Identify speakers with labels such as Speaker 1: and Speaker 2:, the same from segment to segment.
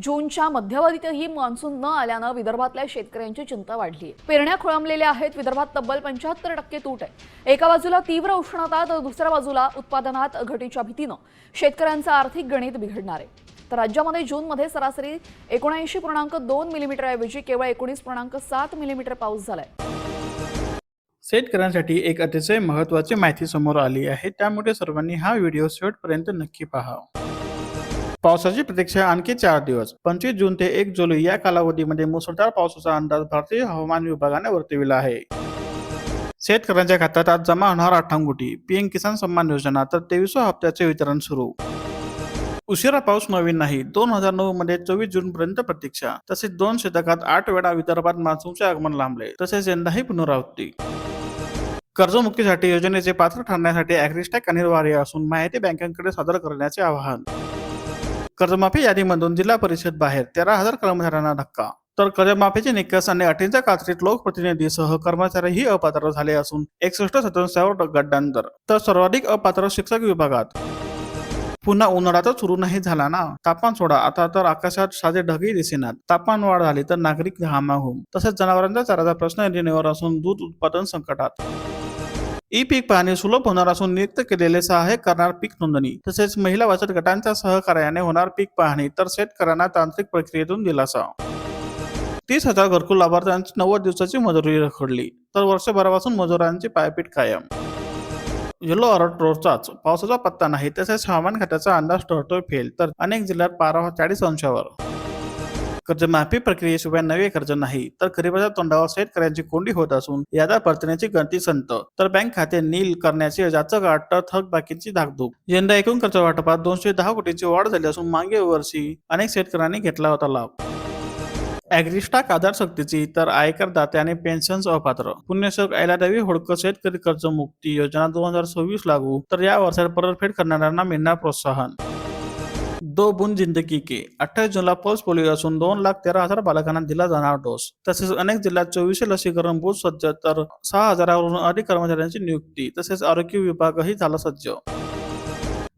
Speaker 1: जूनच्या मध्यवधीतही मान्सून न आल्यानं विदर्भातल्या शेतकऱ्यांची चिंता वाढली आहे। पेरण्या खोळंबलेल्या आहेत। विदर्भात तब्बल 75% तूट आहे। एका बाजूला तीव्र उष्णता तर दुसऱ्या बाजूला उत्पादनात घटीच्या भीतीनं शेतकऱ्यांचं आर्थिक गणित बिघडणार आहे। तर राज्यामध्ये जूनमध्ये सरासरी 79.2 मिलीमीटर ऐवजी केवळ 19.7 मिलीमीटर पाऊस झालाय।
Speaker 2: शेतकऱ्यांसाठी एक अतिशय महत्त्वाची माहिती समोर आली आहे, त्यामुळे सर्वांनी हा व्हिडिओ शेवटपर्यंत नक्की पहा। पावसाची प्रतीक्षा आणखी 4 दिवस 25 जून ते 1 जुलै या कालावधीमध्ये मुसळधार पावसाचा अंदाज भारतीय हवामान विभागाने वर्तविला आहे। शेतकऱ्यांच्या खात्यात आज जमा होणार 58 कोटी। पीएम किसान सन्मान योजना तर 23व्या हप्त्याचे वितरण सुरू। उशिरा पाऊस नवीन नाही। 2009 मध्ये 24 जून पर्यंत प्रतीक्षा। तसेच 2 शतकात 8 वेळा विदर्भात मान्सूनचे आगमन लांबले। तसेच यंदाही पुनरावृत्ती। कर्जमुक्तीसाठी योजनेचे पात्र ठरण्यासाठी ॲग्रिस्टॅक अनिवार्य असून माहिती बँकांकडे सादर करण्याचे आवाहन। कर्जमाफी यादीमधून जिल्हा परिषद बाहेर, 13,000 कर्मचाऱ्यांना धक्का। तर कर्जमाफीचे निकष आणि अटींच्या कात्रीत लोकप्रतिनिधीसह कर्मचारीही अपात्र झाले असून 61 सदस्यांवर गड्डांतर। तर सर्वाधिक अपात्र शिक्षक विभागात। पुन्हा उन्हाळा सुरू नाही झाला ना, तापमान सोडा आता तर आकाशात साधे ढगही दिसेनात। तापमान वाढ झाली तर नागरिक घामाघूम। तसेच जनावरांचा चाऱ्याचा प्रश्न ऐरणीवर असून दूध उत्पादन संकटात। ई पीक पाहणी सुलभ होणार असून नियुक्त केलेले सहाय्यक करणार पीक नोंदणी। तसेच महिला बचत गटांच्या सहकार्याने होणार पीक पाहणी तर शेतकऱ्यांना तांत्रिक प्रक्रियेतून दिलासा। 30,000 घरकुल लाभार्थ्यांची 90 दिवसाची मजुरी रखडली तर वर्षभरापासून मजुरांची पायपीट कायम। येलो अलर्ट रोजचाच, पावसाचा पत्ता नाही। तसेच हवामान खात्याचा अंदाज ठरतोय फेल तर अनेक जिल्ह्यात पारा 40 अंशावर। कर्जमाफी प्रक्रियेशिवाय नवे कर्ज नाही तर खरीपाच्या तोंडावर शेतकऱ्यांची कोंडी होत असून यादा परतण्याची गणती संत तर बँक खाते नील करण्याची जाचक आट तर थकबाकीची धाकधूक। यंदा एकूण कर्ज वाटपात 210 कोटींची वाढ झाली असून मागे वर्षी अनेक शेतकऱ्यांनी घेतला होता लाभ। ॲग्रिस्टॅक आधारशक्तीची तर आयकर दाते आणि पेन्शन्स अपात्र। पुण्यश्लोक अहिल्यादेवी होळकर शेतकरी कर्जमुक्ती योजना 2026 लागू तर या वर्षात परतफेड करणाऱ्यांना मिळणार प्रोत्साहन। 2 बूंद जिंदगी के 28 जूनला पल्स पोलिओ असून 2,13,000 बालकांना दिला जाणार डोस। तसेच अनेक जिल्ह्यात 2400 लसीकरण बूथ सज्ज तर 6,000हून अधिक कर्मचाऱ्यांची नियुक्ती। तसेच आरोग्य विभागही झाला सज्ज।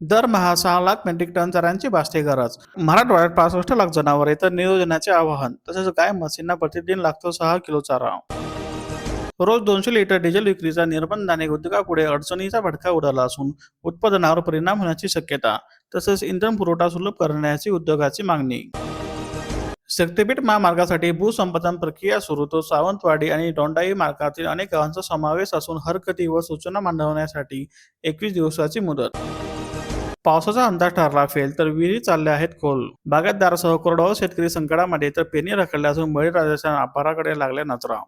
Speaker 2: दरमहा 6 लाख मेट्रिक टन चाऱ्याची भासते गरज। मराठवाड्यात 65 लाख जनावरे तर नियोजनाचे आवाहन। तसेच गाय म्हशींना प्रतिदिन लागतो 6 किलो चारा। रोज 200 लिटर डिझेल विक्रीचा निर्बंधाने उद्योगापुढे अडचणीचा भडका उडाला असून उत्पादनावर परिणाम होण्याची शक्यता। तसेच इंधन पुरवठा सुलभ करण्याची उद्योगाची मागणी। शक्तीपीठ महामार्गासाठी भूसंपादन प्रक्रिया सुरू तो सावंतवाडी आणि दोंडाई मार्गातील अनेक गावांचा समावेश असून हरकती व सूचना मांडवण्यासाठी 21 दिवसाची मुदत। पावसाचा अंदाज ठरला फेल तर विहिरी चालल्या आहेत खोल। बागायतदारासह कोरडवाहू शेतकरी संकटामध्ये तर पेरणी रखडल्या असून बळीराजाच्या अपाराकडे लागल्या नजरा।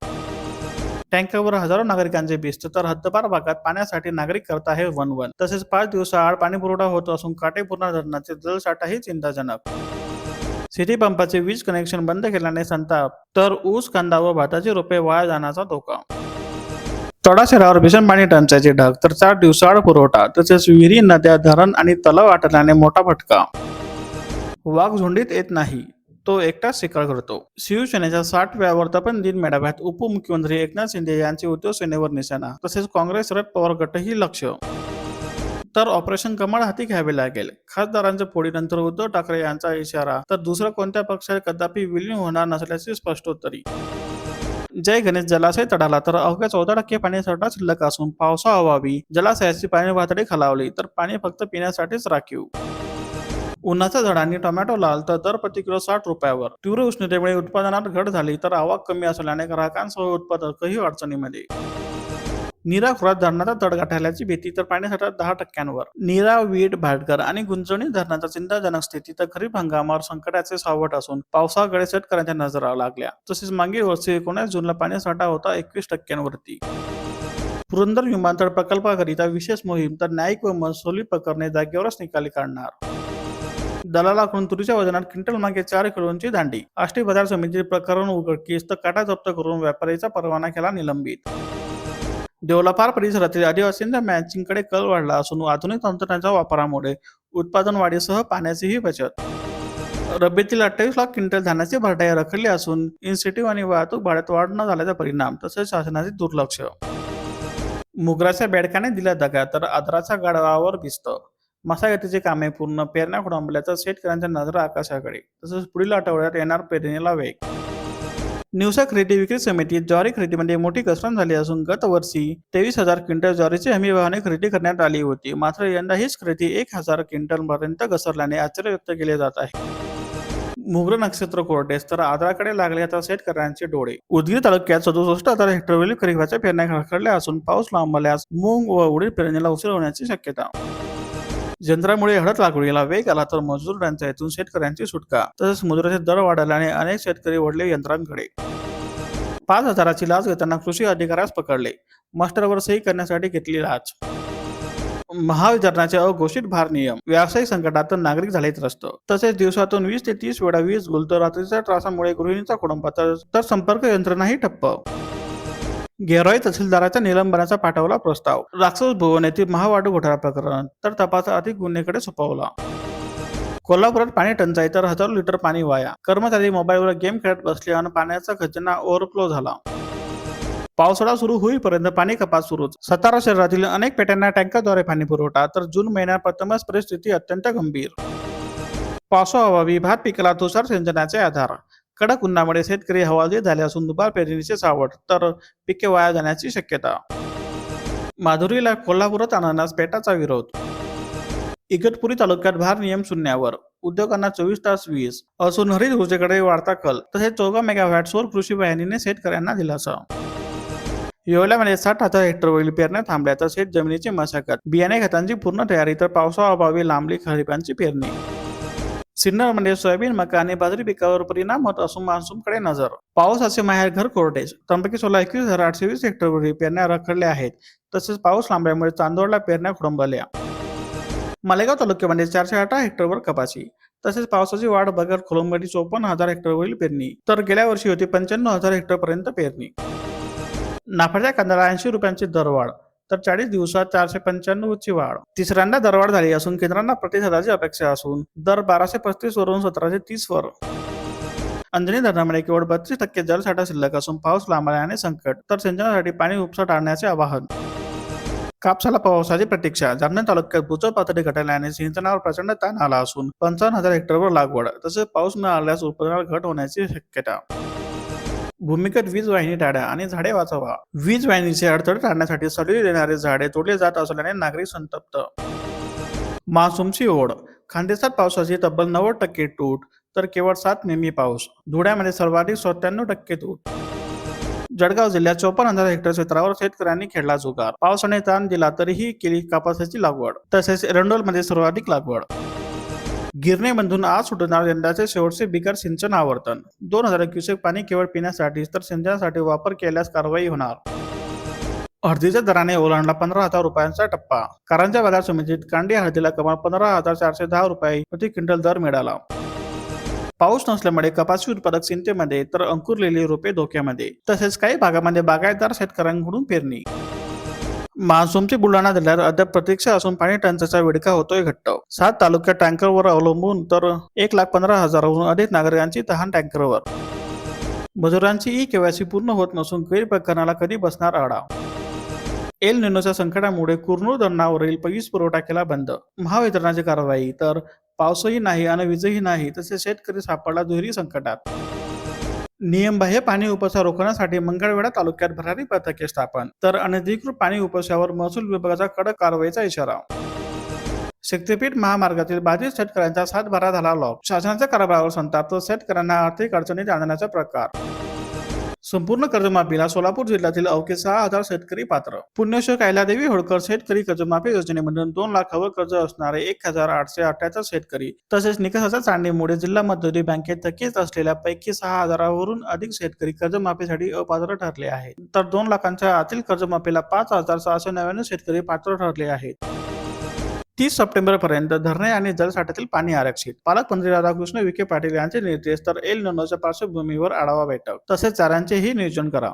Speaker 2: टँकरवर हजारो नागरिकांचे बिस्त तर हद्दपार भागात पाण्यासाठी नागरिक करत आहे वणवण। तसेच 5 दिवसाआड पाणी पुरवठा होत असून काटेपूर्णा धरणाचे जलसाठाही चिंताजनक। सिटी पंपाचे वीज कनेक्शन बंद केल्याने संताप तर ऊस, कांदा व भाताची रोपे वाया जाण्याचा धोका। तळा शहरावर भीषण पाणी टंचाईचे ढग तर 4 दिवसाआड पुरवठा। तसेच विहिरी, नद्या, धरण आणि तलाव आटल्याने मोठा फटका। वाघ झुंडीत येत नाही, तो एकटाच शिकार करतो। शिवसेनेच्या 60व्या वर्धापन दिन मेळाव्यात उपमुख्यमंत्री एकनाथ शिंदे यांचे उद्धव सेनेवर निशाणा। तसेच काँग्रेस शरद पवार गटही लक्ष। तर ऑपरेशन कमळ हाती घ्यावे लागेल। खासदारांच्या फोडीनंतर उद्धव ठाकरे यांचा इशारा तर दुसरा कोणत्या पक्षात कदापि विलीन होणार नसल्याची स्पष्टोत्तरी। जय गणेश जलाशय तडाला तर अवघ्या 14% पाणीसाठा शिल्लक असून पावसाअभावी जलाशयाची पाणी पातळी खालावली तर पाणी फक्त पिण्यासाठीच राखीव। उन्हाचा झळा आणि टोमॅटो लाल तर दर प्रति किलो 60 रुपयावर। तीव्र उष्णतेमुळे उत्पादनात घट झाली तर आवक कमी असल्याने ग्राहकांसह उत्पादकही अडचणीमध्ये। नीरा खोऱ्यात धरणाचा तळ गाठल्याची भीती तर पाणीसाठा 10%वर। नीरा, वीट, भाटघर आणि गुंजवणी धरणाचा चिंताजनक स्थिती तर खरीप हंगामावर संकटाचे सावट असून पावसाकडे शेतकऱ्यांच्या नजरा लागल्या। तसेच मागील वर्षी 19 जूनला पाणीसाठा होता 21%वरती। पुरंदर विमानतळ प्रकल्पाकरिता विशेष मोहीम तर न्यायिक व महसुली प्रकरणे जागेवरच निकाली काढणार। दलालाकडून तुरीच्या वजनात क्विंटल मागे 4 किलोची दांडी। आष्टी बाजार समिती प्रकरण उघडकीस तर काटा जप्त करून व्यापारीचा परवाना केला निलंबित। देवलापार परिसरातील आदिवासींच्या मॅचिंगकडे कल वाढला असून आधुनिक तंत्रज्ञानाच्या वापरामुळे उत्पादन वाढीसह पाण्याचीही बचत। रब्बीतील 28 लाख क्विंटल धान्याची भरडाई रखडली असून इन्सेंटिव्ह आणि वाहतूक भाड्यात वाढ न झाल्याचा परिणाम। तसेच शासनाचे दुर्लक्ष। मुगराच्या बेडकाने दिला दगा तर आदराच्या गाढवावर भिस्त। मशागतीची कामे पूर्ण, पेरण्या खोळंबल्याचं शेतकऱ्यांच्या नजरा आकाशाकडे. तसंच पुढील आठवड्यात येणार पेरणीला वेग. निवसा खरेदी विक्री समितीत ज्वारी खरेदीमध्ये मोठी घसरण झाली असून गत वर्षी 23,000 क्विंटल ज्वारीची हमी भावाने खरेदी करण्यात आली होती. मात्र यंदा हीच खरेदी 1,000 क्विंटलपर्यंत घसरल्याने आश्चर्य व्यक्त केले जात आहे. मुग्र नक्षत्र कोरडेस तर आदराकडे लागले आता शेतकऱ्यांचे डोळे. उदगीर तालुक्यात 67,000 हेक्टरवरील खरीपाच्या पेरण्या खडखडल्या असून पाऊस लांबल्यास मूग व उडीद पेरणीला उशीर होण्याची शक्यता. यंत्रामुळे हळद लागवडीला वेग आला तर मजूर टंचाईतून शेतकऱ्यांची सुटका. तसेच मजुराचे दर वाढल्याने अनेक शेतकरी वळले यंत्रांकडे. 5,000ची लाच घेताना कृषी अधिकाऱ्यास पकडले. मास्टरवर सही करण्यासाठी घेतली लाच. महावितरणाचे अघोषित भार नियम. व्यावसायिक संकटात नागरिक झाले त्रस्त. तसेच दिवसातून 20 ते 30 वेळा वीज गुल तर रात्रीच्या त्रासामुळे गृहिणीचा कुटुंबा तर संपर्क यंत्रणाही ठप्प. गेरोई तहसीलदाराच्या निलंबनाचा पाठवला प्रस्ताव. राक्षस भुवन येथील महावाटू घोटाळा प्रकरण तर तपास अधिक गुन्हेकडे सोपवला. कोल्हापुरात पाणी टंचाई तर हजारो लिटर पाणी वाया. कर्मचारी मोबाईलवर गेम खेळत बसले आणि पाण्याचा खजिना ओव्हरफ्लो झाला. पावसाळा सुरू होईपर्यंत पाणी कपात सुरूच. सातारा शहरातील अनेक पेट्यांना टँकरद्वारे पाणी पुरवठा तर जून महिन्यात प्रथमच परिस्थिती अत्यंत गंभीर. पावसाअभावी भात पिकाला तुषार सिंचनाचे आधार. कडक उन्हामुळे शेतकरी हवालदिल झाले असून दुबार पेरणीचे सावट तर पिके वाया जाण्याची शक्यता. माधुरीला कोल्हापुरात आणण्यास पेटाचा विरोध. इगतपुरी तालुक्यात भार नियम शून्यावर. उद्योगांना 24 तास वीज असून हरित ऊर्जेकडे वाढता कल. तसेच 14 मेगावॅट सौर कृषी वाहिनीने शेतकऱ्यांना दिलासा. येवल्यामध्ये 60,000 हेक्टरवरील पेरण्या थांबल्या तर शेत जमिनीची मशागत. बियाणे खतांची पूर्ण तयारी तर पावसाअभावी लांबली खरीपांची पेरणी. सिन्नरमध्ये सोयाबीन, मका आणि बाजरी पिकावर परिणाम होत असून मान्सूनकडे नजर. पावसाचे माहेर घर कोरडेच. त्र्यंबकेश्वरला 21,820 हेक्टरवरील पेरण्या रखडल्या आहेत. तसेच पाऊस लांबल्यामुळे चांदोडला पेरण्या खोळंबल्या. मालेगाव तालुक्यामध्ये 418 हेक्टरवर कपाशी. तसेच पावसाची वाढ बघत खोळंबली 54,000 हेक्टरवरील पेरणी तर गेल्या वर्षी होती 95,000 हेक्टरपर्यंत पेरणी. नाफाच्या कांद्याला 80 रुपयांची दरवाढ तर 40 दिवसात 495ची वाढ. तिसऱ्यांदा दरवाढ झाली असून केंद्रांना प्रतिसादाची अपेक्षा असून दर 1235 वरून 1730 वर. अंजनी धरणामध्ये केवळ 32% जलसाठा शिल्लक असून पाऊस लांबल्याने संकट तर सिंचनासाठी पाणी उपसा टाळण्याचे आवाहन. कापसाला पावसाची प्रतीक्षा. जामनेर तालुक्यात भूजल पातळी घटल्याने सिंचनावर प्रचंड ताण आला असून 55,000 हेक्टरवर लागवड. तसेच पाऊस न आल्यास उत्पादनात घट होण्याची शक्यता. भूमिगत वीज वाहिनी टाळ्या आणि झाडे वाचवा. वीज वाहिनीचे अडथळे टाळण्यासाठी सबसिडी देणारे झाडे तोडले जात असल्याने नागरिक संतप्त. मान्सूनची ओढ. खानदेशात पावसाची तब्बल 90% तूट तर केवळ 7 मिमी पाऊस. धुळ्यामध्ये सर्वाधिक 97% तूट. जळगाव जिल्ह्यात 54,000 हेक्टर क्षेत्रावर शेतकऱ्यांनी खेळला जुगार. पावसाने ताण दिला तरीही केली कापसाची लागवड. तसेच एरंडोलमध्ये सर्वाधिक लागवड. गिरणीमधून आज सुटणार यंदाचे शेवटचे बिगर सिंचन आवर्तन. 2,000 क्युसेक पाणी केवळ पिण्यासाठीच तर सिंचनासाठी वापर केल्यास कारवाई होणार. हळदीच्या दराने ओलांडला 15,000 रुपयांचा टप्पा. कारंजा बाजार समितीत कांडी हळदीला कमाल 15,410 रुपये प्रति क्विंटल दर मिळाला. पाऊस नसल्यामुळे कपाशी उत्पादक चिंतेमध्ये तर अंकुरलेली रोपे धोक्यामध्ये. तसेच काही भागामध्ये बागायतदार शेतकऱ्यांकडून पेरणी. मान्सूनची बुलढाणा जिल्ह्यात अद्याप प्रतीक्षा असून पाणी टंचाईचा विडका होतोय घट्ट. 7 तालुक्यात टँकरवर अवलंबून तर 1,15,000हून अधिक नागरिकांची तहान टँकरवर. मजुरांची ई-केवायसी पूर्ण होत नसून गैर प्रकरणाला कधी बसणार आळा. एल निनोच्या संकटामुळे कुरनूर धरणावरील वीज पुरवठा केला बंद. महावितरणाची कारवाई तर पावसही नाही आणि वीजही नाही तसेच शेतकरी सापडला दुहेरी संकटात. नियमबाह्य पाणी उपसा रोखण्यासाठी मंगळवेढा तालुक्यात भरारी पथके स्थापन तर अनधिकृत पाणी उपशावर महसूल विभागाचा कडक कारवाईचा इशारा. शक्तीपीठ महामार्गातील बाधित शेतकऱ्यांचा सातबारा झाला लॉक. शासनाच्या कारभारावर संताप तर शेतकऱ्यांना आर्थिक अडचणीत आणण्याचा प्रकार. संपूर्ण कर्जमाफीला सोलापूर जिल्ह्यातील अवघे 6,000 शेतकरी पात्र. पुण्यश्लोक अहिल्यादेवी होळकर शेतकरी कर्जमाफी योजनेमधून 2 लाखावर कर्ज असणारे 1,878 शेतकरी तसेच निकषाच्या चांडीमुळे जिल्हा मध्यवर्ती बँकेत थकीत असलेल्या पैकी 6,000वरून अधिक शेतकरी कर्जमाफीसाठी अपात्र ठरले आहेत. तर 2 लाखांच्या आतील कर्जमाफीला 5,699 शेतकरी पात्र ठरले आहेत. 30 सप्टेंबरपर्यंत धरणे आणि जलसाठ्यातील पाणी आरक्षित. पालकमंत्री राधाकृष्ण विखे पाटील यांचे निर्देश तर एल निनोच्या पार्श्वभूमीवर आढावा बैठक तसेच चाऱ्यांचेही नियोजन करा.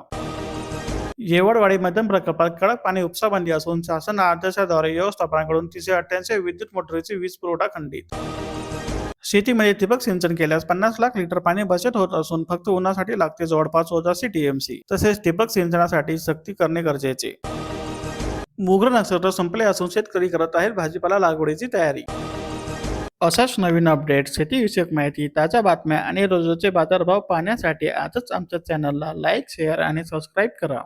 Speaker 2: येवडवाडी मध्यम प्रकल्पात कडक पाणी उपसाबंदी असून शासन आदेशाद्वारे व्यवस्थापनाकडून 388 विद्युत मोटरीची वीज पुरवठा खंडित. शेतीमध्ये ठिबक सिंचन केल्यास 50 लाख लिटर पाणी बचत होत असून फक्त उन्हासाठी लागते जवळपास 84 TMC. तसेच ठिबक सिंचनासाठी सक्ती करणे गरजेचे. मोगरा नक्षत्र संपले असून शेतकरी करत आहेत भाजीपाला लागवडीची तयारी. अशाच नवीन अपडेट, शेतीविषयक माहिती, ताज्या बातम्या आणि रोजचे बाजारभाव पाहण्यासाठी आजच आमच्या चॅनलला लाईक, शेअर आणि सबस्क्राईब करा.